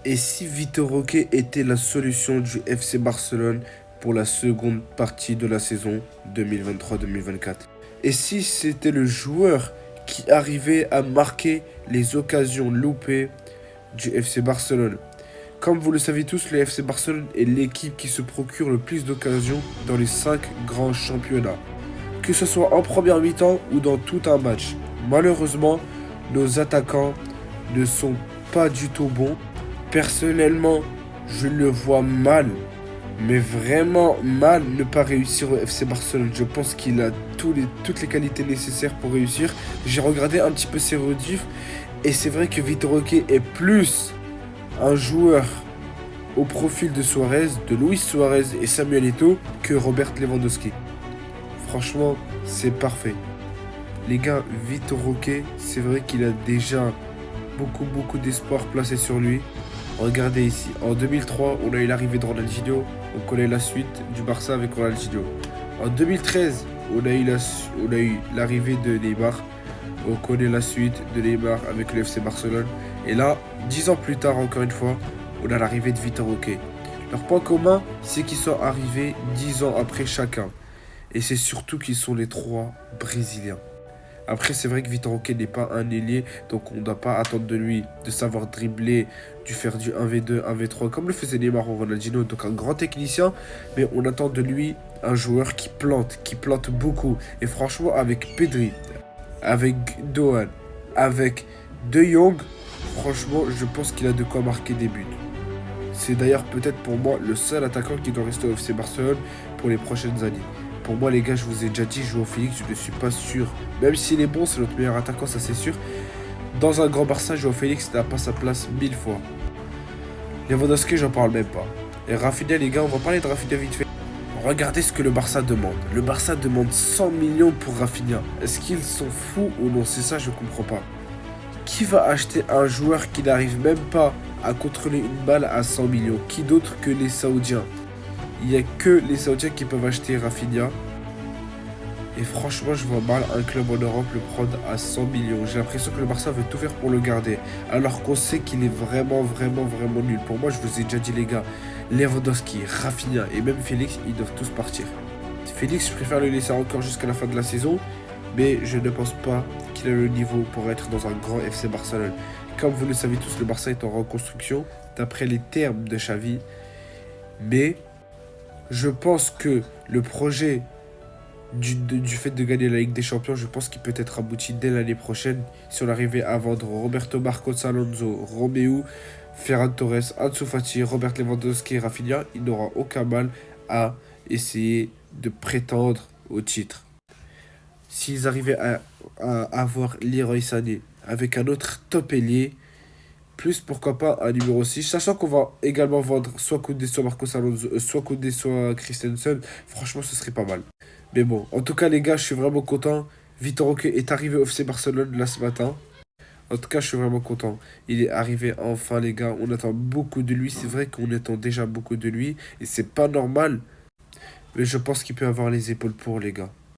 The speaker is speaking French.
Et si Vitor Roque était la solution du FC Barcelone pour la seconde partie de la saison 2023-2024? Et si c'était le joueur qui arrivait à marquer les occasions loupées du FC Barcelone? Comme vous le savez tous, le FC Barcelone est l'équipe qui se procure le plus d'occasions dans les 5 grands championnats, que ce soit en première mi-temps ou dans tout un match. Malheureusement, nos attaquants ne sont pas du tout bons. Personnellement, je le vois mal, mais vraiment mal ne pas réussir au FC Barcelone. Je pense qu'il a toutes les qualités nécessaires pour réussir. J'ai regardé un petit peu ses rediffs et c'est vrai que Vitor Roque est plus un joueur au profil de Suarez, de Luis Suarez et Samuel Eto'o que Robert Lewandowski. Franchement, c'est parfait. Les gars, Vitor Roque, c'est vrai qu'il a déjà beaucoup d'espoir placé sur lui. Regardez ici, en 2003, on a eu l'arrivée de Ronaldinho, on connaît la suite du Barça avec Ronaldinho. En 2013, on a eu l'arrivée de Neymar, on connaît la suite de Neymar avec le FC Barcelone. Et là, 10 ans plus tard, encore une fois, on a l'arrivée de Vitor Roque. Leur point commun, c'est qu'ils sont arrivés 10 ans après chacun. Et c'est surtout qu'ils sont les trois brésiliens. Après, c'est vrai que Vitor Roque n'est pas un ailier, donc on ne doit pas attendre de lui de savoir dribbler, de faire du 1v2, 1v3, comme le faisait Neymar ou Ronaldinho, donc un grand technicien, mais on attend de lui un joueur qui plante beaucoup. Et franchement, avec Pedri, avec Doan, avec De Jong, franchement, je pense qu'il a de quoi marquer des buts. C'est d'ailleurs peut-être pour moi le seul attaquant qui doit rester au FC Barcelone pour les prochaines années. Pour moi, les gars, je vous ai déjà dit, João Félix, je ne suis pas sûr. Même s'il est bon, c'est notre meilleur attaquant, ça c'est sûr. Dans un grand Barça, João Félix n'a pas sa place 1000 fois. Lewandowski, j'en parle même pas. Et Rafinha, les gars, on va parler de Rafinha vite fait. Regardez ce que le Barça demande. Le Barça demande 100 millions pour Rafinha. Est-ce qu'ils sont fous ou non? C'est ça, je comprends pas. Qui va acheter un joueur qui n'arrive même pas à contrôler une balle à 100 millions? Qui d'autre que les Saoudiens? Il n'y a que les Saoudiens qui peuvent acheter Rafinha. Et franchement, je vois mal un club en Europe le prendre à 100 millions. J'ai l'impression que le Barça veut tout faire pour le garder. Alors qu'on sait qu'il est vraiment nul. Pour moi, je vous ai déjà dit, les gars, Lewandowski, Rafinha et même Félix, ils doivent tous partir. Félix, je préfère le laisser encore jusqu'à la fin de la saison. Mais je ne pense pas qu'il a le niveau pour être dans un grand FC Barcelone. Comme vous le savez tous, le Barça est en reconstruction, d'après les termes de Xavi. Mais je pense que le projet du fait de gagner la Ligue des Champions, je pense qu'il peut être abouti dès l'année prochaine si on arrivait à vendre Roberto Marcos Alonso, Romeu, Ferran Torres, Ansu Fati, Robert Lewandowski et Rafinha. Il n'aura aucun mal à essayer de prétendre au titre. S'ils arrivaient à avoir Leroy Sané avec un autre top ailier, plus pourquoi pas un numéro 6, sachant qu'on va également vendre soit Koundé, soit Marcos Alonso, soit Koundé, soit Christensen, franchement ce serait pas mal. Mais bon, en tout cas les gars, je suis vraiment content. Vitor Roque est arrivé au FC Barcelone là ce matin. En tout cas, je suis vraiment content. Il est arrivé enfin les gars, on attend beaucoup de lui, c'est vrai qu'on attend déjà beaucoup de lui, et c'est pas normal, mais je pense qu'il peut avoir les épaules pour les gars.